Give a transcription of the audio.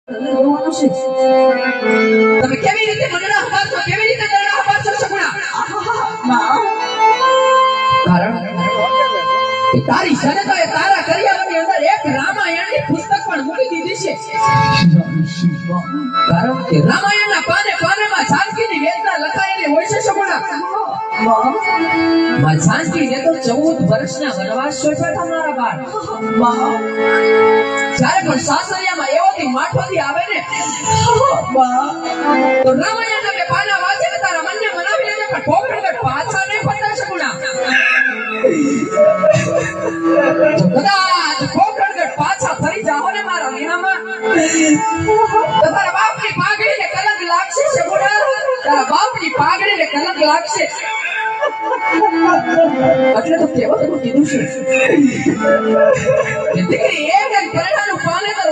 તમે કેવી રીતે મંડળા હપાસો કેવી રીતે મંડળા હપાસો સગુણા કારણ કે તારી જનતાએ તારા કરિયાવરની અંદર એક રામાયણની પુસ્તક પણ મૂકી દીધી છે કારણ કે રામાયણના પાને પાનેમાં જાનકીની વેદના લખાયેલી હોય છે સગુણા માં જાનકીને તો 14 વર્ષના વનવાસ સોંપ્યા હતા મારા બાળ જ્યારે પણ સાસરિયામાં એવોથી માઠોથી આવે ને તો રામાયણના બે પાના વાંચે ને તારા મનને મનાવી લેજે પણ પોકળગઢ પાછા નહીં ફરતા સગુણા જો કદાચ પોકળગઢ પાછા ફરી જાઓ ને મારા વિનામાં તો તારા બાપની પાઘડીને કલંક લાગશે સગુણા તારા બાપની પાઘડીને કલંક લાગશે એટલે તો કેવું કીધું છે કે દીકરી એક પરિણાનું પાને તો